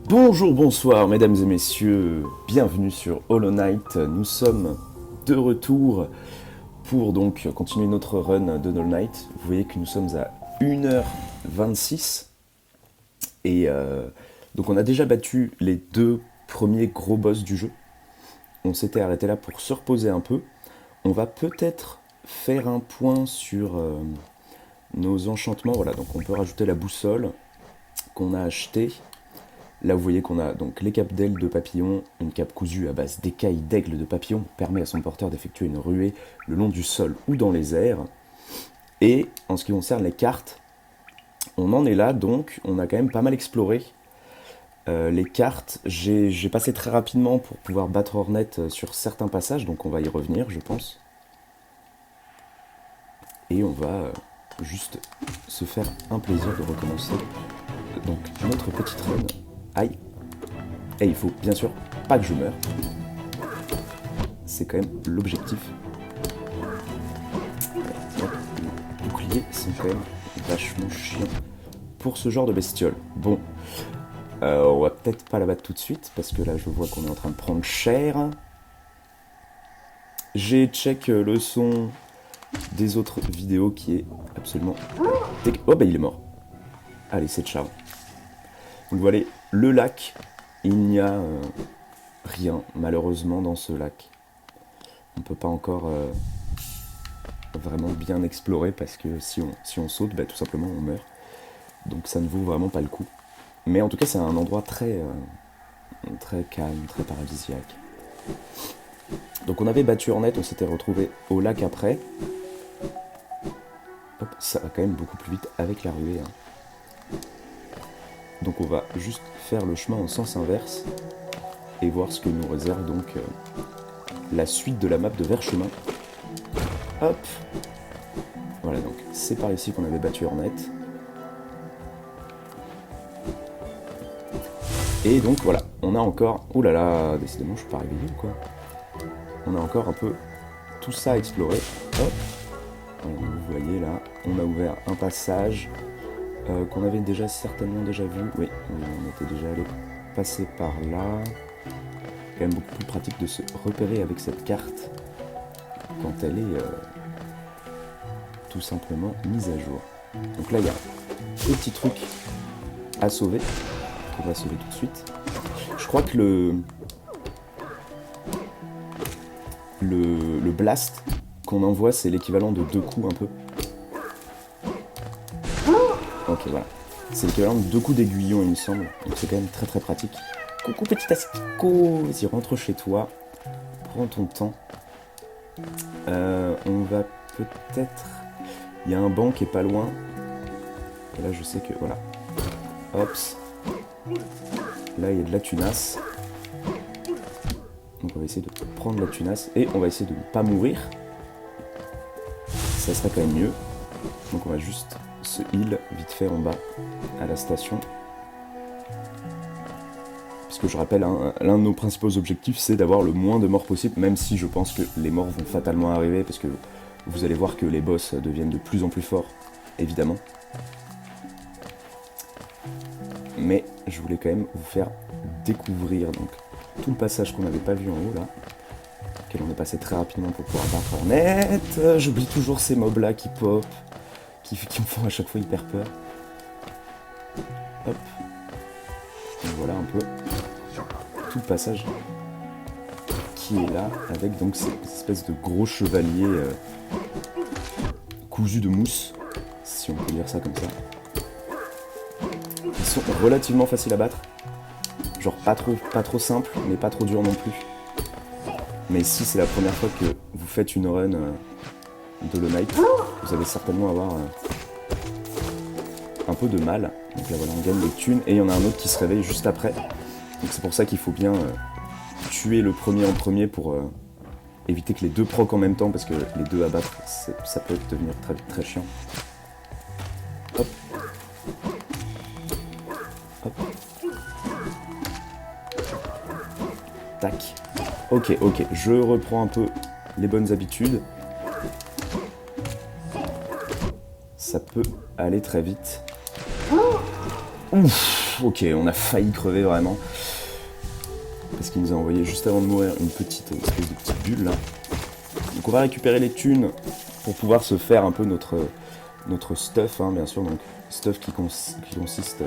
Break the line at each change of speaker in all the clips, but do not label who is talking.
Bonjour, bonsoir, mesdames et messieurs, bienvenue sur Hollow Knight. Nous sommes de retour pour donc continuer notre run de Hollow Knight. Vous voyez que nous sommes à 1h26 et donc on a déjà battu les deux premiers gros boss du jeu. On s'était arrêté là pour se reposer un peu. On va peut-être faire un point sur nos enchantements. Voilà, donc on peut rajouter la boussole qu'on a achetée. Là, vous voyez qu'on a donc les capes d'ailes de papillon, une cape cousue à base d'écailles d'aigle de papillon permet à son porteur d'effectuer une ruée le long du sol ou dans les airs. Et en ce qui concerne les cartes, on en est là, donc on a quand même pas mal exploré. Les cartes, j'ai passé très rapidement pour pouvoir battre Hornet sur certains passages, donc on va y revenir, je pense. Et on va juste se faire un plaisir de recommencer donc notre petite run. Aïe. Et il faut bien sûr pas que je meure. C'est quand même l'objectif. Les boucliers sont quand même vachement chiants pour ce genre de bestiole. Bon, on va peut-être pas la battre tout de suite parce que là je vois qu'on est en train de prendre cher. J'ai check le son des autres vidéos qui est absolument... Oh bah il est mort. Allez, c'est ciao. Vous voyez, le lac, il n'y a rien malheureusement dans ce lac. On ne peut pas encore vraiment bien explorer parce que si on saute, bah, tout simplement on meurt. Donc ça ne vaut vraiment pas le coup. Mais en tout cas c'est un endroit très calme, très paradisiaque. Donc on avait battu Hornet, on s'était retrouvé au lac après. Hop, ça va quand même beaucoup plus vite avec la ruée. Hein. Donc on va juste faire le chemin en sens inverse et voir ce que nous réserve donc la suite de la map de Verchemin. Hop. Voilà, donc c'est par ici qu'on avait battu Hornet. Et donc voilà, on a encore... Ouh là là, décidément je suis pas réveillé ou quoi. On a encore un peu tout ça à explorer. Hop. Voilà, vous voyez là, on a ouvert un passage... qu'on avait certainement déjà vu. Oui, on était déjà allé passer par là. C'est quand même beaucoup plus pratique de se repérer avec cette carte quand elle est tout simplement mise à jour. Donc là, il y a un petit truc à sauver, qu'on va sauver tout de suite. Je crois que le blast qu'on envoie, c'est l'équivalent de 2 coups un peu. Ok, voilà. C'est l'équivalent de 2 coups d'aiguillon, il me semble. Donc c'est quand même très très pratique. Coucou petit asticot, vas-y, rentre chez toi. Prends ton temps. On va peut-être... Il y a un banc qui est pas loin. Et là, je sais que... Voilà. Hops. Là, il y a de la tunasse. Donc on va essayer de prendre la tunasse. Et on va essayer de ne pas mourir. Ça serait quand même mieux. Donc on va juste... se heal vite fait en bas à la station. Parce que je rappelle, hein, l'un de nos principaux objectifs c'est d'avoir le moins de morts possible, même si je pense que les morts vont fatalement arriver, parce que vous allez voir que les boss deviennent de plus en plus forts, évidemment. Mais je voulais quand même vous faire découvrir donc tout le passage qu'on n'avait pas vu en haut là, auquel on est passé très rapidement pour pouvoir battre Hornet. J'oublie toujours ces mobs là qui pop. Qui me font à chaque fois hyper peur. Hop. Donc voilà un peu tout le passage qui est là, avec donc cette espèce de gros chevalier cousu de mousse, si on peut dire ça comme ça. Ils sont relativement faciles à battre. Genre pas trop simple, mais pas trop dur non plus. Mais si c'est la première fois que vous faites une run de Hollow Knight, vous allez certainement avoir un peu de mal. Donc là voilà, on gagne des thunes et il y en a un autre qui se réveille juste après. Donc c'est pour ça qu'il faut bien tuer le premier en premier pour éviter que les deux proc en même temps, parce que les deux à battre, ça peut devenir très vite très chiant. Hop. Hop. Tac. Ok, je reprends un peu les bonnes habitudes. Ça peut aller très vite. Ouf. Ok, on a failli crever vraiment. Parce qu'il nous a envoyé juste avant de mourir une petite espèce de petite bulle là. Donc on va récupérer les thunes pour pouvoir se faire un peu notre stuff, hein, bien sûr. Donc stuff qui consiste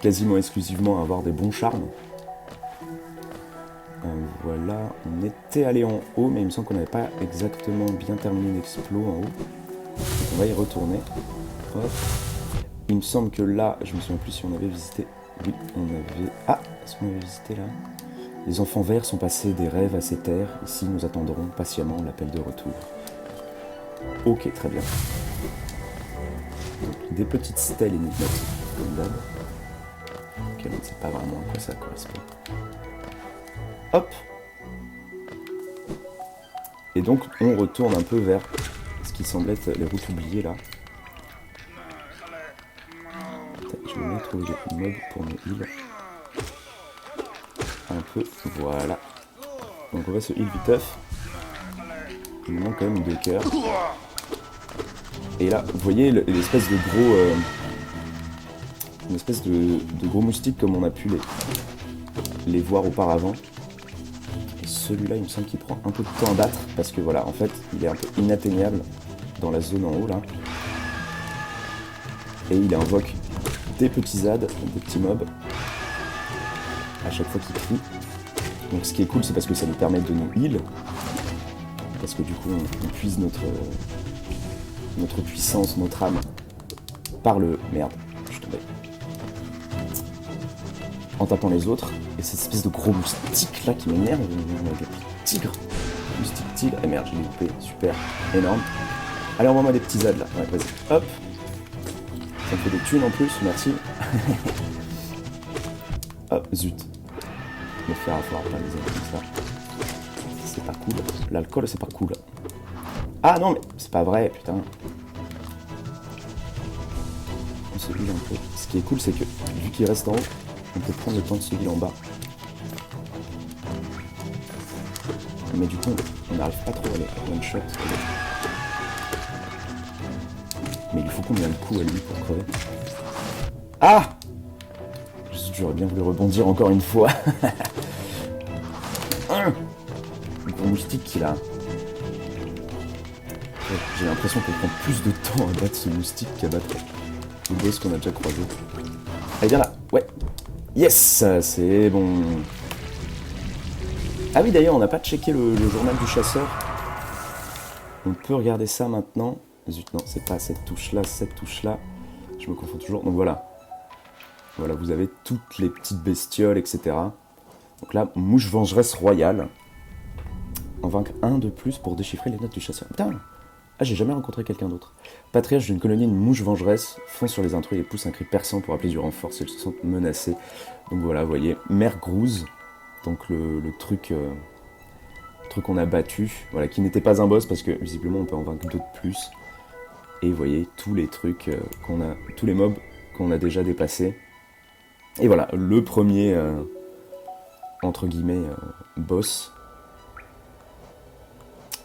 quasiment exclusivement à avoir des bons charmes. Voilà, on était allé en haut, mais il me semble qu'on n'avait pas exactement bien terminé l'explo en haut. Donc on va y retourner. Hop. Il me semble que là, je me souviens plus si on avait visité. Oui, on avait. Ah, est-ce qu'on avait visité là? Les enfants verts sont passés des rêves à ces terres. Ici, nous attendrons patiemment l'appel de retour. Ok, très bien. Donc, des petites stèles énigmatiques, comme d'hab. Ok, on ne sait pas vraiment à quoi ça correspond. Hop! Et donc, on retourne un peu vers ce qui semble être les routes oubliées là. Je vais bien trouver des mobs pour nos heals. Un peu, voilà. Donc on va se heal viteuf. Il nous manque quand même 2 cœurs. Et là, vous voyez l'espèce de gros... une espèce de gros moustique comme on a pu les voir auparavant. Et celui-là, il me semble qu'il prend un peu de temps à battre. Parce que voilà, en fait, il est un peu inatteignable dans la zone en haut là. Et il invoque des petits ZAD, des petits mobs. À chaque fois qu'il crie. Donc ce qui est cool, c'est parce que ça nous permet de nous heal. Parce que du coup, on puise notre puissance, notre âme par le... Merde, je suis tombé. En tapant les autres. Et cette espèce de gros moustique là qui m'énerve. Tigre. Moustique tigre. Et merde, je l'ai loupé. Super. Énorme. Allez, envoie-moi des petits ZAD là. Ouais, vas-y. Hop. Ça me fait des thunes en plus, merci. Oh, zut. Me faire avoir par les autres comme ça. C'est pas cool. L'alcool, c'est pas cool. Ah non, mais c'est pas vrai, putain. On se heal un peu. Ce qui est cool, c'est que vu qu'il reste en haut, on peut prendre le temps de se heal en bas. Mais du coup, on n'arrive pas trop à les one shot. Mais il faut combien de coups à lui pour crever? Ah! J'aurais bien voulu rebondir encore une fois. Le gros moustique qu'il a. J'ai l'impression qu'on prend plus de temps à battre ce moustique qu'à battre le boss qu'on a déjà croisé. Allez, viens là. Ouais. Yes! C'est bon. Ah oui, d'ailleurs, on n'a pas checké le journal du chasseur. On peut regarder ça maintenant. Zut, non, c'est pas cette touche-là, cette touche-là. Je me confonds toujours. Donc voilà. Voilà, vous avez toutes les petites bestioles, etc. Donc là, mouche vengeresse royale. En vaincre un de plus pour déchiffrer les notes du chasseur. Putain! Ah, j'ai jamais rencontré quelqu'un d'autre. Patriarche d'une colonie, une mouche vengeresse fonce sur les intrus et pousse un cri perçant pour appeler du renfort s'ils se sentent menacés. Donc voilà, vous voyez, Mère Grouse, donc le truc qu'on a battu, voilà, qui n'était pas un boss parce que visiblement on peut en vaincre d'autres plus. Et vous voyez tous les trucs qu'on a, tous les mobs qu'on a déjà dépassés. Et voilà, le premier entre guillemets boss,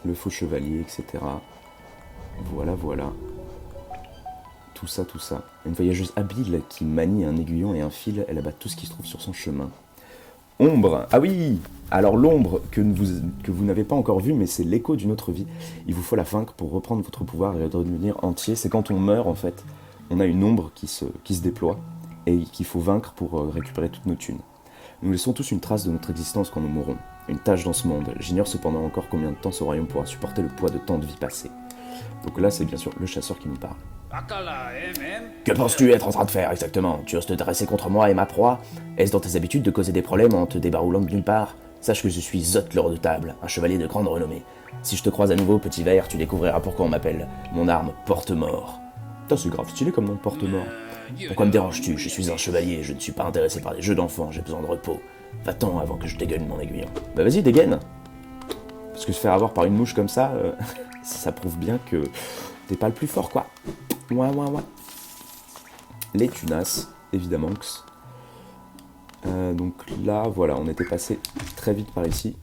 le faux chevalier, etc. Voilà, voilà. Tout ça, tout ça. Une voyageuse habile qui manie un aiguillon et un fil, elle abat tout ce qui se trouve sur son chemin. Ombre. Ah oui. Alors l'ombre que vous n'avez pas encore vue, mais c'est l'écho d'une autre vie. Il vous faut la vaincre pour reprendre votre pouvoir et redevenir entier. C'est quand on meurt, en fait, on a une ombre qui se déploie et qu'il faut vaincre pour récupérer toutes nos thunes. Nous laissons tous une trace de notre existence quand nous mourrons. Une tâche dans ce monde. J'ignore cependant encore combien de temps ce royaume pourra supporter le poids de tant de vies passées. Donc là, c'est bien sûr le chasseur qui nous parle. Que penses-tu être en train de faire exactement? Tu oses te dresser contre moi et ma proie? Est-ce dans tes habitudes de causer des problèmes en te débaroulant de nulle part? Sache que je suis Zot le redoutable, un chevalier de grande renommée. Si je te croise à nouveau, petit ver, tu découvriras pourquoi on m'appelle mon arme porte-mort. Putain, c'est grave stylé comme nom, porte-mort. Pourquoi me déranges-tu? Je suis un chevalier, je ne suis pas intéressé par les jeux d'enfants, j'ai besoin de repos. Va-t'en avant que je dégaine mon aiguillon. Bah vas-y, dégaine. Parce que se faire avoir par une mouche comme ça, ça prouve bien que t'es pas le plus fort, quoi. Ouais. Les tunas, évidemment. Donc là, voilà, on était passé très vite par ici.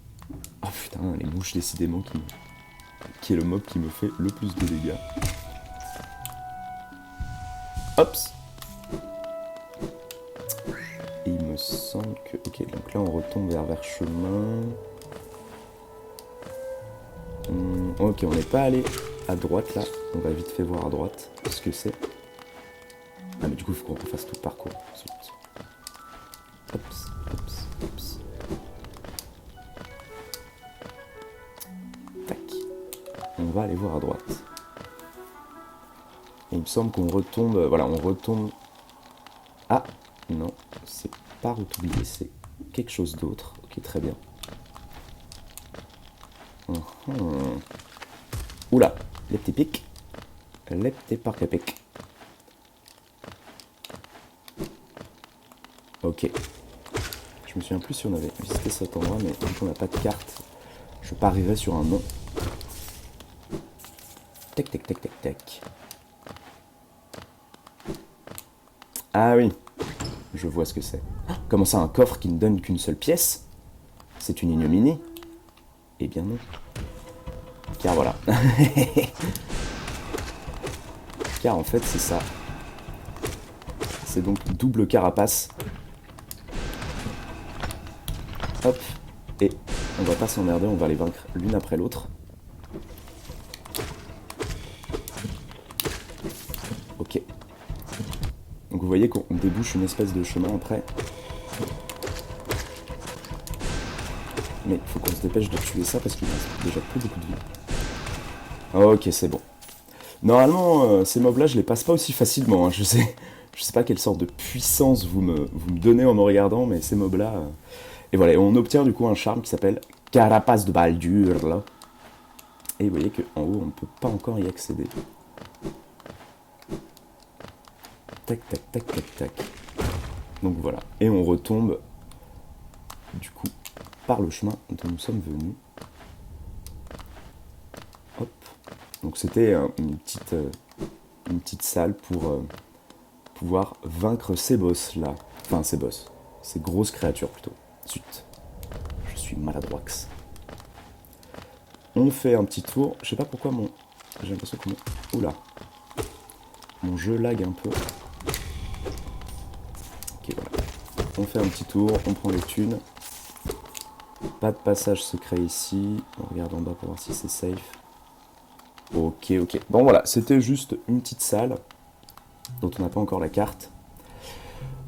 Oh putain, les mouches, décidément, qui est le mob qui me fait le plus de dégâts. Hops. semble que... Ok, donc là on retombe vers chemin. Ok, on n'est pas allé à droite là. On va vite fait voir à droite ce que c'est. Ah mais du coup il faut qu'on refasse tout le parcours. Hops, hops, hops. Tac. On va aller voir à droite. Et il me semble qu'on retombe... Voilà, on retombe... Ah, non, c'est pas route oubliée, c'est quelque chose d'autre. Ok, très bien. Oula, les petits pics. Les petits parcs à pics. Ok. Je me souviens plus si on avait visité cet endroit, mais vu qu'on n'a pas de carte, je parierais sur un nom. Tac, tac, tac, tac, tac. Ah oui, je vois ce que c'est. Comment ça, un coffre qui ne donne qu'une seule pièce? C'est une ignominie? Eh bien non. Car voilà. Car en fait, c'est ça. C'est donc double carapace. Hop. Et on va pas s'emmerder, on va les vaincre l'une après l'autre. Ok. Donc vous voyez qu'on débouche une espèce de chemin après. Mais il faut qu'on se dépêche de tuer ça parce qu'il reste déjà plus beaucoup de vie. Ok, c'est bon. Normalement, ces mobs-là, je les passe pas aussi facilement. Hein. Je sais pas quelle sorte de puissance vous me donnez en me regardant, mais ces mobs-là... Et voilà, on obtient du coup un charme qui s'appelle Carapace de Baldur, là. Et vous voyez qu'en haut, on ne peut pas encore y accéder. Tac, tac, tac, tac, tac. Donc voilà. Et on retombe, du coup, par le chemin dont nous sommes venus. Hop. Donc c'était une petite salle pour pouvoir vaincre ces boss-là. Enfin, ces boss. Ces grosses créatures, plutôt. Zut. Je suis maladroit. On fait un petit tour. Je sais pas pourquoi mon... J'ai l'impression que mon... Oula. Mon jeu lag un peu. Ok, voilà. On fait un petit tour, on prend les thunes. Pas de passage secret ici. On regarde en bas pour voir si c'est safe. Ok, ok. Bon voilà, c'était juste une petite salle dont on n'a pas encore la carte.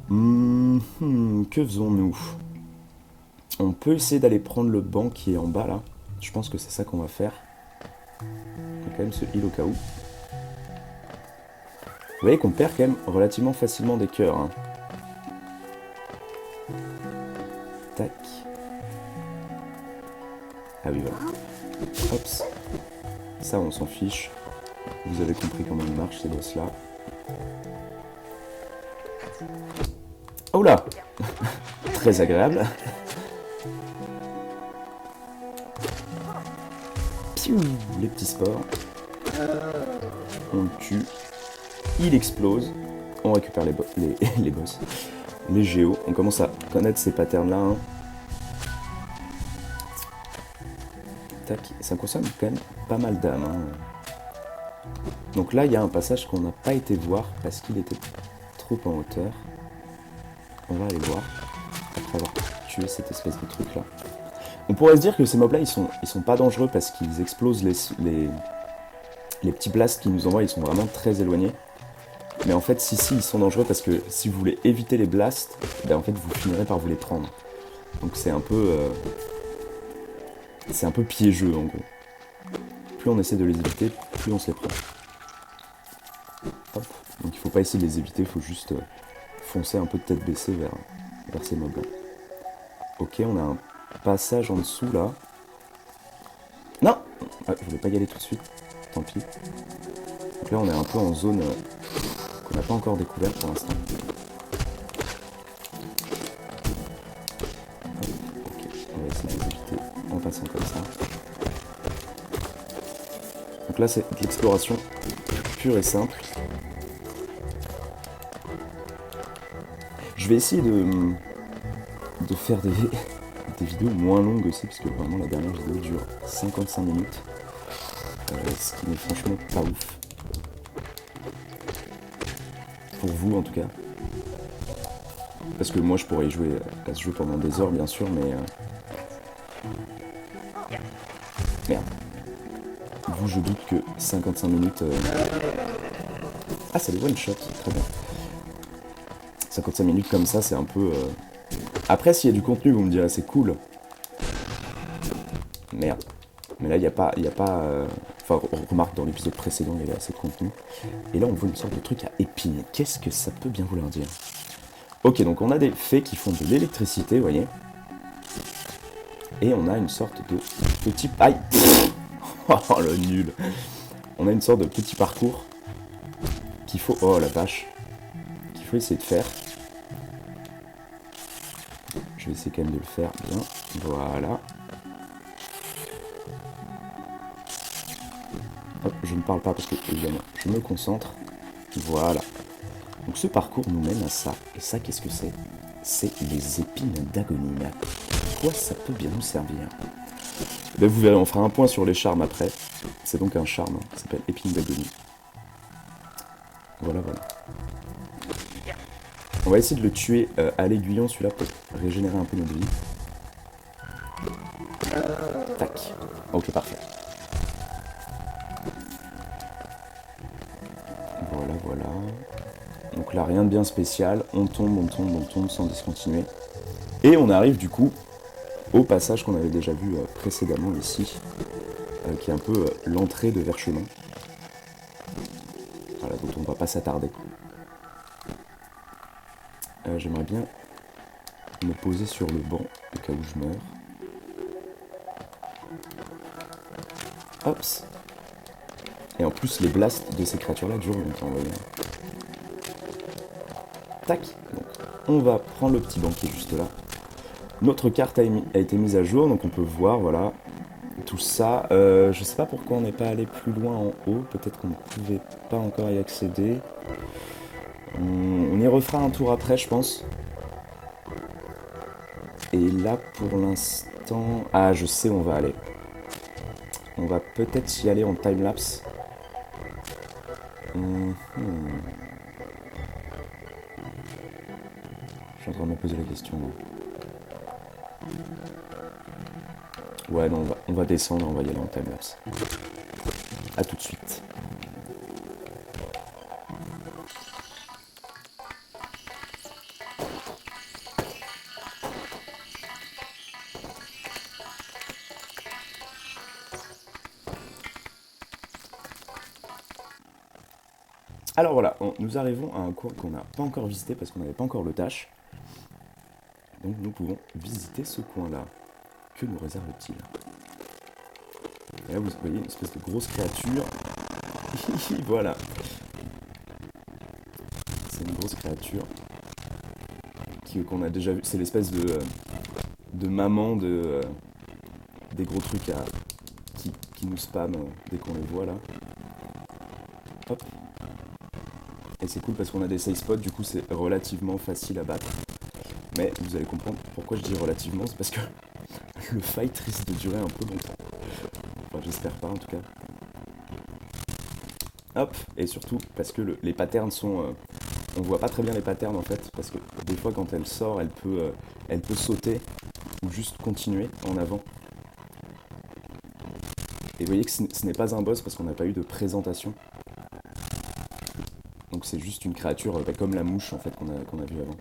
Que faisons-nous? On peut essayer d'aller prendre le banc qui est en bas là. Je pense que c'est ça qu'on va faire. On va quand même se heal au cas où. Vous voyez qu'on perd quand même relativement facilement des cœurs. Hein. Tac. Ah oui, voilà. Hops. Ça, on s'en fiche. Vous avez compris comment ils marchent, ces boss-là. Oh là. Très agréable. Piou, les petits spores. On le tue. Il explose. On récupère les boss. Les géos. On commence à connaître ces patterns-là. Hein. Tac. Ça consomme quand même pas mal d'âme. Hein. Donc là, il y a un passage qu'on n'a pas été voir parce qu'il était trop en hauteur. On va aller voir. Après avoir tué cette espèce de truc-là. On pourrait se dire que ces mobs-là, ils sont pas dangereux parce qu'ils explosent les petits blasts qu'ils nous envoient, ils sont vraiment très éloignés. Mais en fait, si, ils sont dangereux parce que si vous voulez éviter les blasts, ben en fait, vous finirez par vous les prendre. Donc c'est un peu piégeux, en gros. Plus on essaie de les éviter, plus on se les prend. Hop. Donc il faut pas essayer de les éviter, il faut juste foncer un peu de tête baissée vers ces mobs-là. Ok, on a un passage en dessous, là. Non! Ah, je voulais pas y aller tout de suite. Tant pis. Donc là, on est un peu en zone qu'on n'a pas encore découverte pour l'instant. Ok, on va essayer de les éviter en passant comme ça. Donc là, c'est de l'exploration pure et simple. Je vais essayer de faire des vidéos moins longues aussi, parce que vraiment la dernière vidéo dure 55 minutes. Ce qui n'est franchement pas ouf. Pour vous en tout cas. Parce que moi je pourrais y jouer à ce jeu pendant des heures bien sûr, mais... Merde. Vous, je doute que 55 minutes... Ah, c'est le one shot, très bien. 55 minutes comme ça, c'est un peu... Après, s'il y a du contenu, vous me direz, c'est cool. Merde. Mais là, il n'y a pas... Enfin, remarque, dans l'épisode précédent, il y avait assez de contenu. Et là, on voit une sorte de truc à épines. Qu'est-ce que ça peut bien vouloir dire? Ok, donc on a des fées qui font de l'électricité, vous voyez. Et on a une sorte de petit... Aïe. Oh, le nul. On a une sorte de petit parcours qu'il faut... Oh, la vache. Qu'il faut essayer de faire. Je vais essayer quand même de le faire bien. Voilà. Hop, je ne parle pas parce que, évidemment, je me concentre. Voilà. Donc ce parcours nous mène à ça. Et ça, qu'est-ce que c'est? C'est les épines d'agonie. Mais à quoi ça peut bien nous servir? Ben, vous verrez, on fera un point sur les charmes après. C'est donc un charme qui s'appelle épine d'agonie. Voilà, voilà. On va essayer de le tuer à l'aiguillon, celui-là, pour régénérer un peu notre vie. Tac. Ok, parfait. Voilà, voilà. Donc là, rien de bien spécial. On tombe, on tombe, on tombe sans discontinuer. Et on arrive du coup au passage qu'on avait déjà vu précédemment ici, qui est un peu l'entrée de Verchemin. Voilà, dont on ne va pas s'attarder. J'aimerais bien me poser sur le banc au cas où je meurs. Hops. Et en plus, les blasts de ces créatures-là durent longtemps, vous voyez. Tac. Donc, on va prendre le petit banc qui est juste là. Notre carte a été mise à jour, donc on peut voir, voilà, tout ça. Je sais pas pourquoi on n'est pas allé plus loin en haut. Peut-être qu'on ne pouvait pas encore y accéder. On y refera un tour après, je pense. Et là, pour l'instant... Ah, je sais où on va aller. On va peut-être y aller en timelapse. Je suis en train de me poser la question. Ouais, non, on va descendre, on va y aller en timelapse. A tout de suite. Alors voilà, nous arrivons à un coin qu'on n'a pas encore visité parce qu'on n'avait pas encore le tâche. Donc nous pouvons visiter ce coin-là. Que nous réserve-t-il? Et là vous voyez une espèce de grosse créature. Voilà. C'est une grosse créature qu'on a déjà vu. C'est l'espèce de maman des gros trucs qui nous spamment dès qu'on les voit là. Hop. Et c'est cool parce qu'on a des safe spots, du coup c'est relativement facile à battre. Mais vous allez comprendre pourquoi je dis relativement, c'est parce que le fight risque de durer un peu longtemps. Enfin j'espère pas en tout cas. Hop, et surtout parce que les patterns sont... on voit pas très bien les patterns en fait, parce que des fois quand elle sort, elle peut sauter ou juste continuer en avant. Et vous voyez que ce n'est pas un boss parce qu'on n'a pas eu de présentation. Donc c'est juste une créature comme la mouche en fait qu'on a vu avant.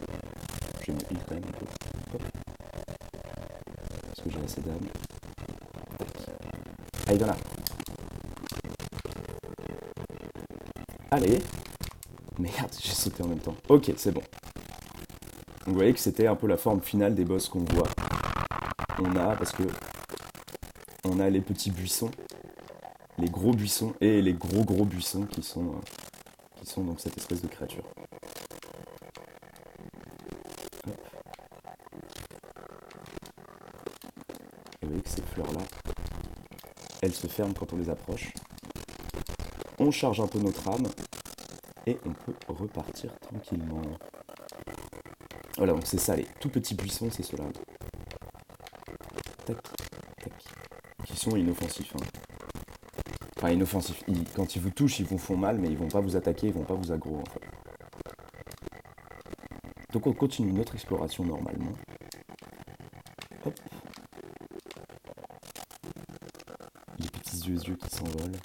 Je vais me heal quand même un peu. Hop. Parce que j'ai assez d'âme. Allez, viens là. Allez. Merde, j'ai sauté en même temps. Ok, c'est bon. Donc, vous voyez que c'était un peu la forme finale des boss qu'on voit. Parce que on a les petits buissons, les gros buissons et les gros buissons qui sont donc cette espèce de créature. Hop. Et vous voyez que ces fleurs-là, elles se ferment quand on les approche. On charge un peu notre âme et on peut repartir tranquillement. Voilà, donc c'est ça, les tout petits buissons, c'est ceux-là. Tac, tac. Qui sont inoffensifs. Hein. Enfin, inoffensifs. Quand ils vous touchent, ils vous font mal, mais ils vont pas vous attaquer, ils vont pas vous aggro. En fait. Donc on continue notre exploration normalement. Hop. Les petits yeux qui s'envolent.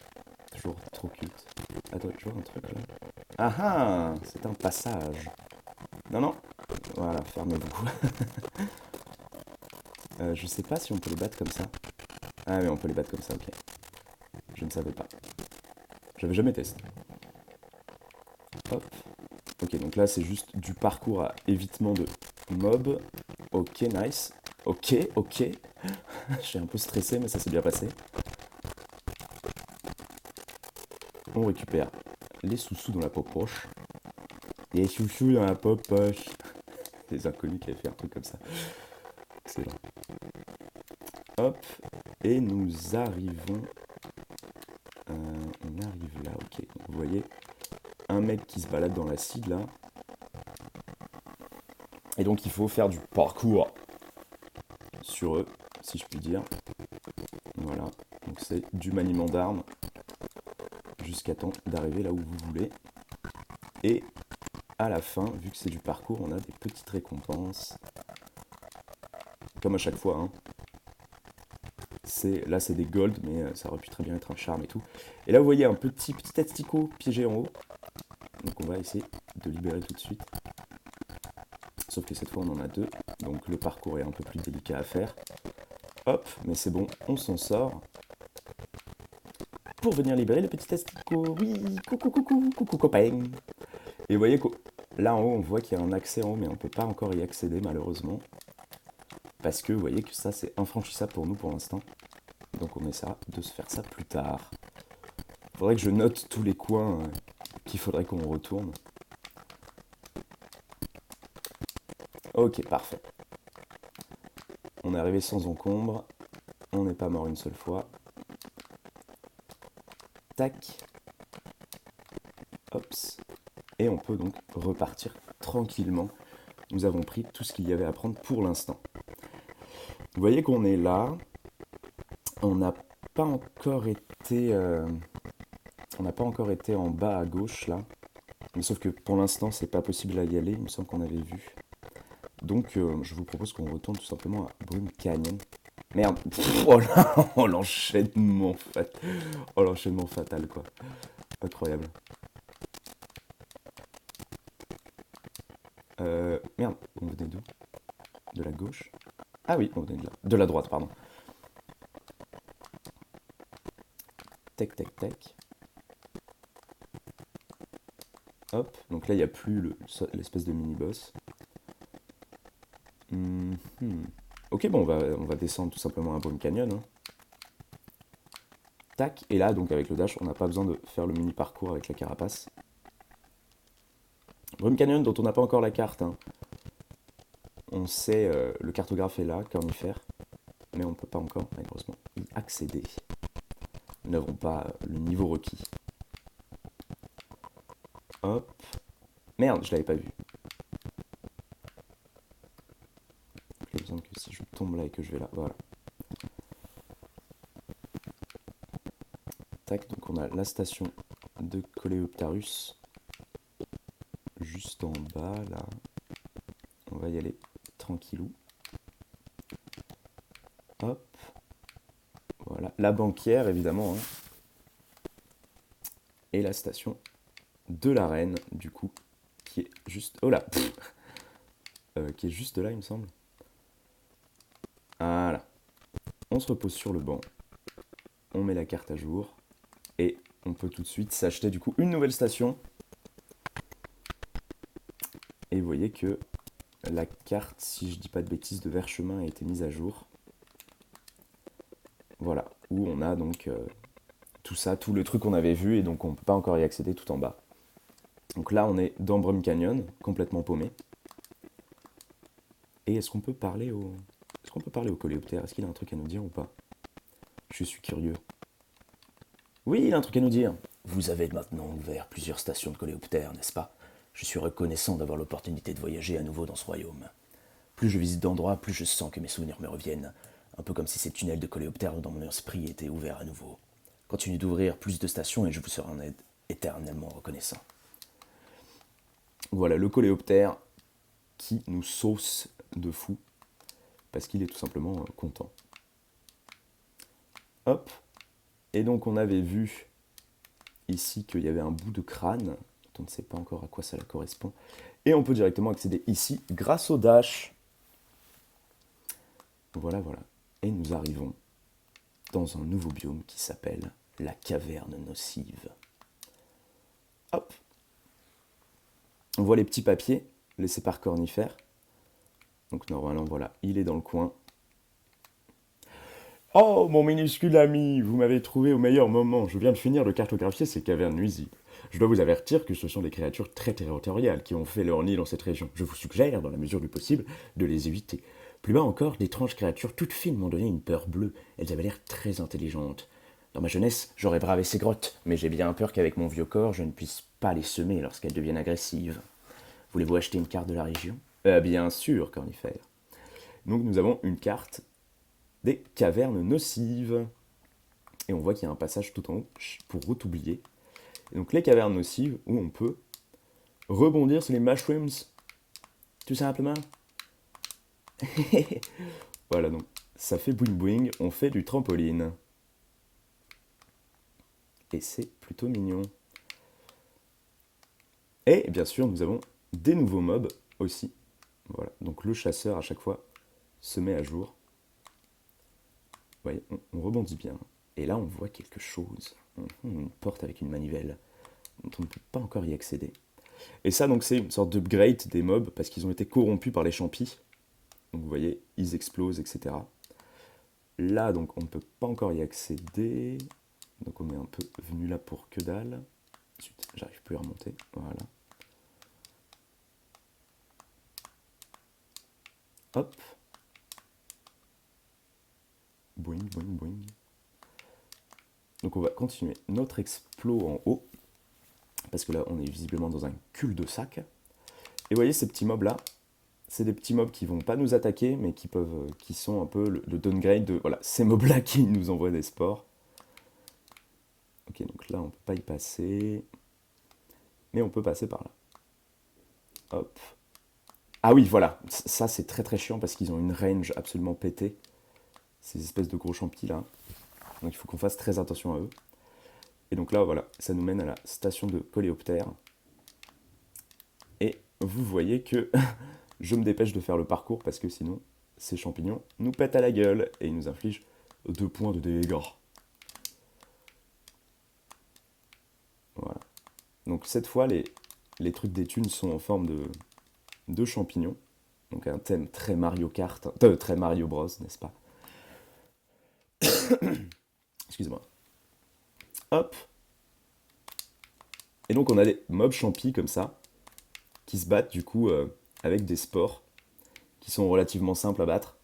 Toujours trop cute. Attends, tu vois un truc là? Ah ah! C'est un passage. Non, non. Voilà, fermez-vous. Je sais pas si on peut les battre comme ça. Ah oui, on peut les battre comme ça, ok. Je ne savais pas. J'avais jamais testé. Hop. Ok, donc là c'est juste du parcours à évitement de mobs. Ok, nice. Ok, ok. J'ai un peu stressé, mais ça s'est bien passé. On récupère les sous-sous dans la poche. Les sous-sous dans la poche. Les inconnus qui avaient fait un truc comme ça. Excellent. Hop. Et nous arrivons. On arrive là, ok. Donc, vous voyez, un mec qui se balade dans l'acide là. Et donc il faut faire du parcours sur eux, si je puis dire. Voilà. Donc c'est du maniement d'armes jusqu'à temps d'arriver là où vous voulez. Et à la fin, vu que c'est du parcours, on a des petites récompenses. Comme à chaque fois, hein. Là c'est des golds, mais ça aurait pu très bien être un charme et tout. Et là vous voyez un petit asticot piégé en haut. Donc on va essayer de libérer tout de suite. Sauf que cette fois on en a deux, donc le parcours est un peu plus délicat à faire. Hop, mais c'est bon, on s'en sort. Pour venir libérer le petit asticot. Oui, coucou copain. Et vous voyez que là en haut on voit qu'il y a un accès en haut, mais on ne peut pas encore y accéder malheureusement. Parce que vous voyez que ça c'est infranchissable pour nous pour l'instant. Donc on essaiera de se faire ça plus tard. Faudrait que je note tous les coins qu'il faudrait qu'on retourne. Ok, parfait. On est arrivé sans encombre. On n'est pas mort une seule fois. Tac. Hops. Et on peut donc repartir tranquillement. Nous avons pris tout ce qu'il y avait à prendre pour l'instant. Vous voyez qu'on est là. On n'a pas encore été... on n'a pas encore été en bas à gauche là. Mais sauf que pour l'instant c'est pas possible à y aller. Il me semble qu'on avait vu. Donc je vous propose qu'on retourne tout simplement à Brume Canyon. Merde. Oh là, oh l'enchaînement fatal. Oh l'enchaînement fatal quoi. Incroyable. Merde, on venait d'où? De la gauche? Ah oui, on venait de là. De la droite, pardon. Tac, tac, tac. Hop, donc là il n'y a plus l'espèce de mini-boss. Ok, bon, on va descendre tout simplement à Brume Canyon. Hein. Tac, et là, donc avec le dash, on n'a pas besoin de faire le mini-parcours avec la carapace. Brume Canyon dont on n'a pas encore la carte. Hein. On sait, le cartographe est là, cornifère, mais on ne peut pas encore, malheureusement, y accéder. Nous n'avons pas le niveau requis. Hop. Merde, je l'avais pas vu. Il me semble que si je tombe là et que je vais là, voilà. Tac, donc on a la station de Coléoptarus juste en bas, là. On va y aller tranquillou. Hop. Voilà. La banquière, évidemment. Hein. Et la station de la reine, du coup, qui est juste... Oh là qui est juste là, il me semble. Voilà. On se repose sur le banc. On met la carte à jour. Et on peut tout de suite s'acheter, du coup, une nouvelle station. Et vous voyez que la carte, si je dis pas de bêtises, de Verchemin a été mise à jour. Voilà, où on a donc tout ça, tout le truc qu'on avait vu, et donc on ne peut pas encore y accéder tout en bas. Donc là, on est dans Brume Canyon, complètement paumé. Et est-ce qu'on peut parler au... Est-ce qu'on peut parler au coléoptère? Est-ce qu'il a un truc à nous dire ou pas? Je suis curieux. Oui, il a un truc à nous dire.
Vous avez maintenant ouvert plusieurs stations de coléoptères, n'est-ce pas? Je suis reconnaissant d'avoir l'opportunité de voyager à nouveau dans ce royaume. Plus je visite d'endroits, plus je sens que mes souvenirs me reviennent, un peu comme si ces tunnels de coléoptères dans mon esprit étaient ouverts à nouveau. Continuez d'ouvrir plus de stations et je vous serai en aide éternellement reconnaissant.
Voilà, le coléoptère, qui nous sauce de fou, parce qu'il est tout simplement content. Hop. Et donc on avait vu ici qu'il y avait un bout de crâne, on ne sait pas encore à quoi cela correspond, et on peut directement accéder ici grâce au dash. Voilà, voilà. Et nous arrivons dans un nouveau biome qui s'appelle la caverne nocive. Hop. On voit les petits papiers laissés par Cornifère. Donc normalement, voilà, il est dans le coin. Oh, mon minuscule ami, vous m'avez trouvé au meilleur moment. Je viens de finir de cartographier ces cavernes nuisibles. Je dois vous avertir que ce sont des créatures très territoriales qui ont fait leur nid dans cette région. Je vous suggère, dans la mesure du possible, de les éviter. Plus bas encore, d'étranges créatures toutes fines m'ont donné une peur bleue. Elles avaient l'air très intelligentes. Dans ma jeunesse, j'aurais bravé ces grottes, mais j'ai bien peur qu'avec mon vieux corps, je ne puisse pas les semer lorsqu'elles deviennent agressives. Voulez-vous acheter une carte de la région ? Bien sûr, Cornifère. Donc nous avons une carte des cavernes nocives. Et on voit qu'il y a un passage tout en haut pour tout oublier. Et donc les cavernes nocives où on peut rebondir sur les mushrooms, tout simplement. Voilà, donc ça fait boing boing, on fait du trampoline. Et c'est plutôt mignon. Et bien sûr, nous avons des nouveaux mobs aussi. Voilà, donc le chasseur à chaque fois se met à jour. Vous voyez, on rebondit bien. Et là, on voit quelque chose. Une porte avec une manivelle dont on ne peut pas encore y accéder. Et ça, donc, c'est une sorte d'upgrade des mobs parce qu'ils ont été corrompus par les champis. Donc, vous voyez, ils explosent, etc. Là, donc, on ne peut pas encore y accéder. Donc, on est un peu venu là pour que dalle. Ensuite, j'arrive plus à remonter. Voilà. Hop. Boing, boing, boing. Donc on va continuer notre explo en haut, parce que là on est visiblement dans un cul-de-sac. Et vous voyez ces petits mobs là, c'est des petits mobs qui vont pas nous attaquer, mais qui sont un peu le downgrade de voilà, ces mobs là qui nous envoient des spores. Ok, donc là on peut pas y passer, mais on peut passer par là. Hop. Ah oui, voilà, ça c'est très très chiant parce qu'ils ont une range absolument pétée, ces espèces de gros champis là. Donc il faut qu'on fasse très attention à eux. Et donc là, voilà, ça nous mène à la station de coléoptères. Et vous voyez que je me dépêche de faire le parcours parce que sinon, ces champignons nous pètent à la gueule et ils nous infligent 2 points de dégâts. Voilà. Donc cette fois, les trucs des thunes sont en forme de champignons. Donc un thème très Mario Kart, très Mario Bros, n'est-ce pas? Excusez-moi. Hop. Et donc on a des mobs champis comme ça, qui se battent du coup avec des spores, qui sont relativement simples à battre,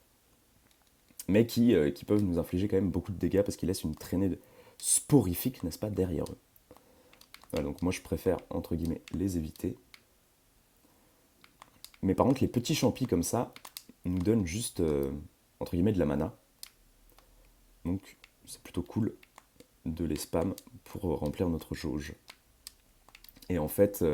mais qui peuvent nous infliger quand même beaucoup de dégâts parce qu'ils laissent une traînée sporifique, n'est-ce pas, derrière eux. Voilà, donc moi je préfère, entre guillemets, les éviter. Mais par contre, les petits champis comme ça nous donnent juste, entre guillemets, de la mana. Donc c'est plutôt cool de les spam pour remplir notre jauge. Et en fait,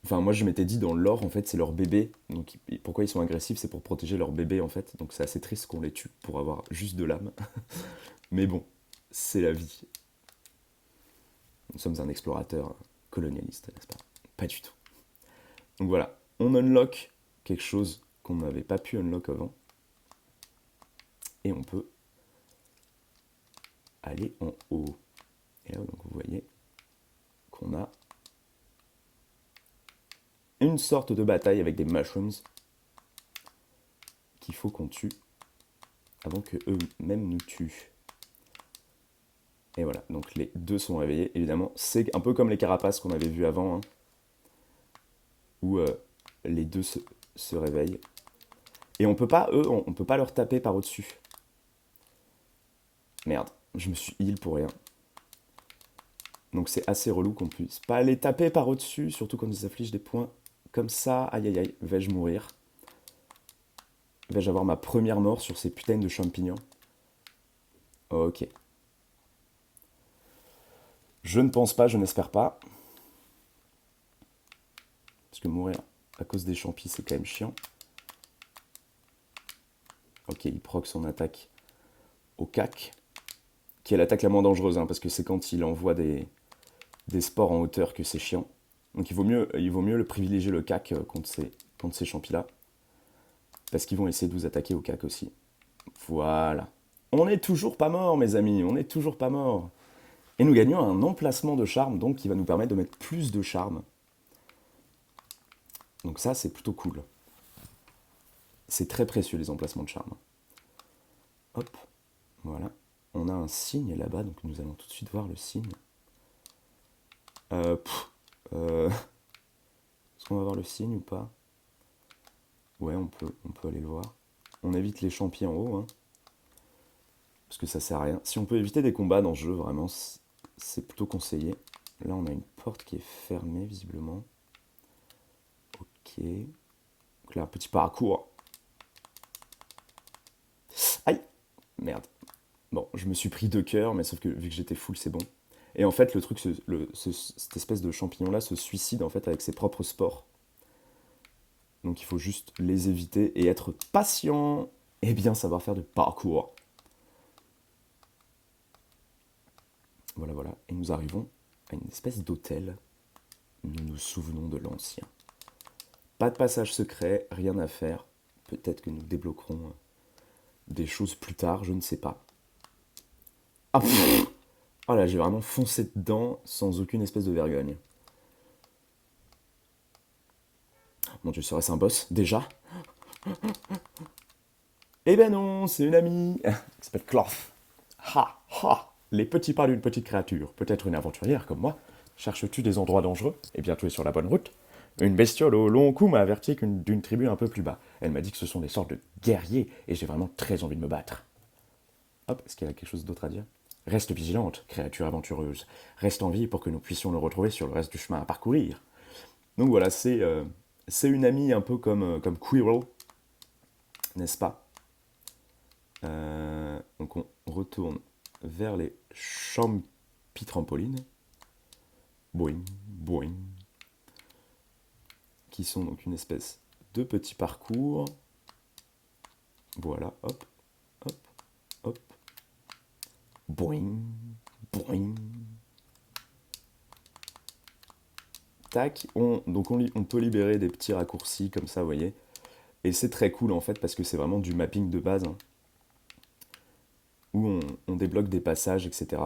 moi je m'étais dit dans le lore, en fait c'est leur bébé, donc pourquoi ils sont agressifs, c'est pour protéger leur bébé en fait, donc c'est assez triste qu'on les tue pour avoir juste de l'âme. Mais bon, c'est la vie. Nous sommes un explorateur colonialiste, n'est-ce pas? Pas du tout. Donc voilà, on unlock quelque chose qu'on n'avait pas pu unlock avant. Et on peut aller en haut. Et là, donc vous voyez qu'on a une sorte de bataille avec des mushrooms qu'il faut qu'on tue avant que eux-mêmes nous tuent. Et voilà, donc les deux sont réveillés. Évidemment, c'est un peu comme les carapaces qu'on avait vus avant, hein, où les deux se réveillent. Et on peut pas, eux, on peut pas leur taper par au-dessus. Merde, je me suis heal pour rien. Donc c'est assez relou qu'on puisse pas les taper par au-dessus, surtout quand ils affligent des points comme ça. Aïe aïe aïe, vais-je mourir? Vais-je avoir ma première mort sur ces putains de champignons? Ok. Je ne pense pas, je n'espère pas. Parce que mourir à cause des champis, c'est quand même chiant. Ok, il proc son attaque au cac, qui est l'attaque la moins dangereuse, hein, parce que c'est quand il envoie des spores en hauteur que c'est chiant. Donc il vaut mieux le privilégier le cac contre ces champis-là, parce qu'ils vont essayer de vous attaquer au cac aussi. Voilà. On n'est toujours pas mort, mes amis, on n'est toujours pas mort. Et nous gagnons un emplacement de charme, donc qui va nous permettre de mettre plus de charme. Donc ça, c'est plutôt cool. C'est très précieux, les emplacements de charme. Hop, voilà. On a un signe là-bas, donc nous allons tout de suite voir le signe. Est-ce qu'on va voir le signe ou pas? Ouais, on peut aller le voir. On évite les champis en haut, hein, parce que ça sert à rien. Si on peut éviter des combats dans ce jeu, vraiment, c'est plutôt conseillé. Là, on a une porte qui est fermée, visiblement. Ok. Donc là, un petit parcours. Aïe! Merde. Bon, je me suis pris 2 cœurs, mais sauf que vu que j'étais full, c'est bon. Et en fait, le truc, cette espèce de champignon-là se suicide en fait avec ses propres spores. Donc il faut juste les éviter et être patient et bien savoir faire du parcours. Voilà, voilà. Et nous arrivons à une espèce d'hôtel. Nous nous souvenons de l'ancien. Pas de passage secret, rien à faire. Peut-être que nous débloquerons des choses plus tard, je ne sais pas. Ah, pff. Oh là, j'ai vraiment foncé dedans sans aucune espèce de vergogne. Mon dieu, serait-ce un boss, déjà? Eh ben non, c'est une amie qui s'appelle Cloth. Ha, ha. Les petits pas d'une petite créature, peut-être une aventurière comme moi. Cherches-tu des endroits dangereux? Eh bien, tu es sur la bonne route. Une bestiole au long cou m'a averti d'une tribu un peu plus bas. Elle m'a dit que ce sont des sortes de guerriers, et j'ai vraiment très envie de me battre. Hop, est-ce qu'il y a quelque chose d'autre à dire? Reste vigilante, créature aventureuse. Reste en vie pour que nous puissions le retrouver sur le reste du chemin à parcourir. Donc voilà, c'est une amie un peu comme Quirrell, n'est-ce pas? Donc on retourne vers les champis-trampolines. Boing, boing. Qui sont donc une espèce de petit parcours. Voilà, hop, hop, hop. Boing, boing. Tac, on peut libérer des petits raccourcis comme ça, vous voyez. Et c'est très cool en fait parce que c'est vraiment du mapping de base, hein, où on débloque des passages, etc.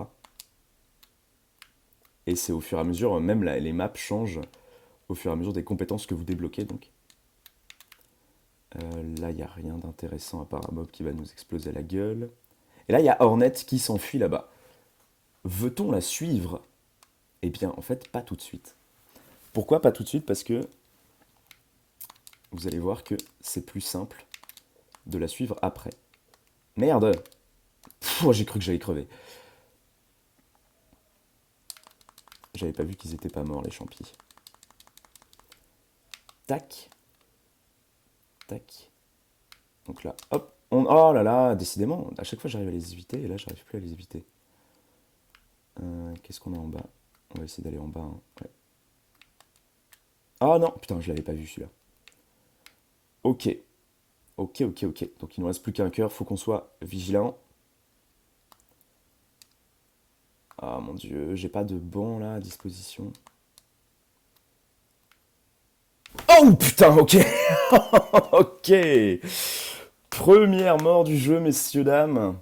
Et c'est au fur et à mesure, même là, les maps changent au fur et à mesure des compétences que vous débloquez. Donc. Là, il n'y a rien d'intéressant à part un mob qui va nous exploser la gueule. Et là, il y a Hornet qui s'enfuit là-bas. Veut-on la suivre? Eh bien, en fait, pas tout de suite. Pourquoi pas tout de suite? Parce que vous allez voir que c'est plus simple de la suivre après. Merde! Pff, j'ai cru que j'allais crever. J'avais pas vu qu'ils étaient pas morts, les champis. Tac. Tac. Donc là, hop. Oh là là, décidément, à chaque fois j'arrive à les éviter, et là j'arrive plus à les éviter. Qu'est-ce qu'on a en bas? On va essayer d'aller en bas. Hein. Ouais. Oh non, putain, je l'avais pas vu celui-là. Ok. Ok. Donc il nous reste plus qu'un cœur, faut qu'on soit vigilant. Ah mon dieu, j'ai pas de banc là à disposition. Oh putain, ok. Ok. Première mort du jeu, messieurs, dames.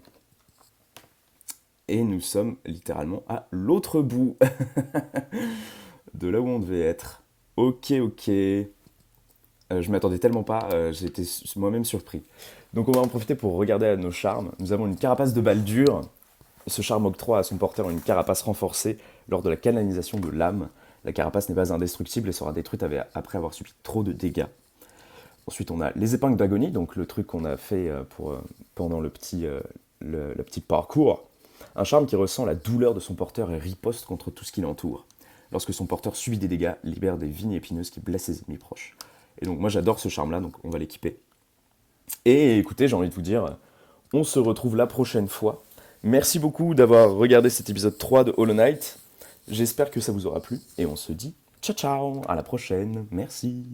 Et nous sommes littéralement à l'autre bout de là où on devait être. Ok. Je m'attendais tellement pas, j'ai été moi-même surpris. Donc on va en profiter pour regarder nos charmes. Nous avons une carapace de balles dures. Ce charme octroie à son porteur une carapace renforcée lors de la canalisation de l'âme. La carapace n'est pas indestructible et sera détruite après avoir subi trop de dégâts. Ensuite, on a les épingles d'agonie, donc le truc qu'on a fait pendant le petit parcours. Un charme qui ressent la douleur de son porteur et riposte contre tout ce qui l'entoure. Lorsque son porteur subit des dégâts, libère des vignes épineuses qui blessent ses ennemis proches. Et donc moi j'adore ce charme-là, donc on va l'équiper. Et écoutez, j'ai envie de vous dire, on se retrouve la prochaine fois. Merci beaucoup d'avoir regardé cet épisode 3 de Hollow Knight. J'espère que ça vous aura plu, et on se dit ciao ciao, à la prochaine, merci.